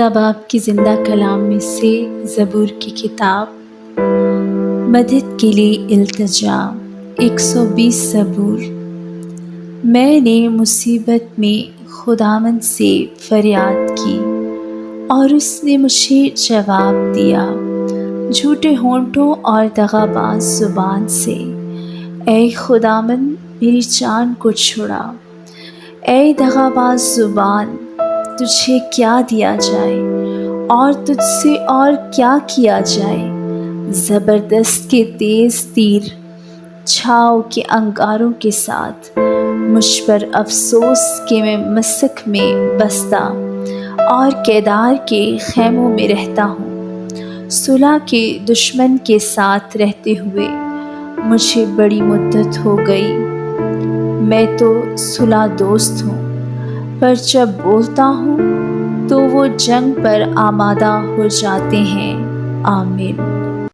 اب آپ کی زندہ کلام میں سے زبور کی کتاب مدد کے لیے التجا 120 زبور۔ میں نے مصیبت میں خداوند سے فریاد کی اور اس نے مجھے جواب دیا۔ جھوٹے ہونٹوں اور دغاباز زبان سے اے خداوند میری جان کو چھڑا۔ اے دغاباز زبان، تجھے کیا دیا جائے اور تجھ سے اور کیا کیا جائے؟ زبردست کے تیز تیر، چھاؤ کے انگاروں کے ساتھ مجھ پر افسوس کہ میں مسک میں بستا اور کیدار کے خیموں میں رہتا ہوں۔ صلح کے دشمن کے ساتھ رہتے ہوئے مجھے بڑی مدت ہو گئی۔ میں تو صلح دوست ہوں، پر جب بولتا ہوں تو وہ جنگ پر آمادہ ہو جاتے ہیں۔ آمین۔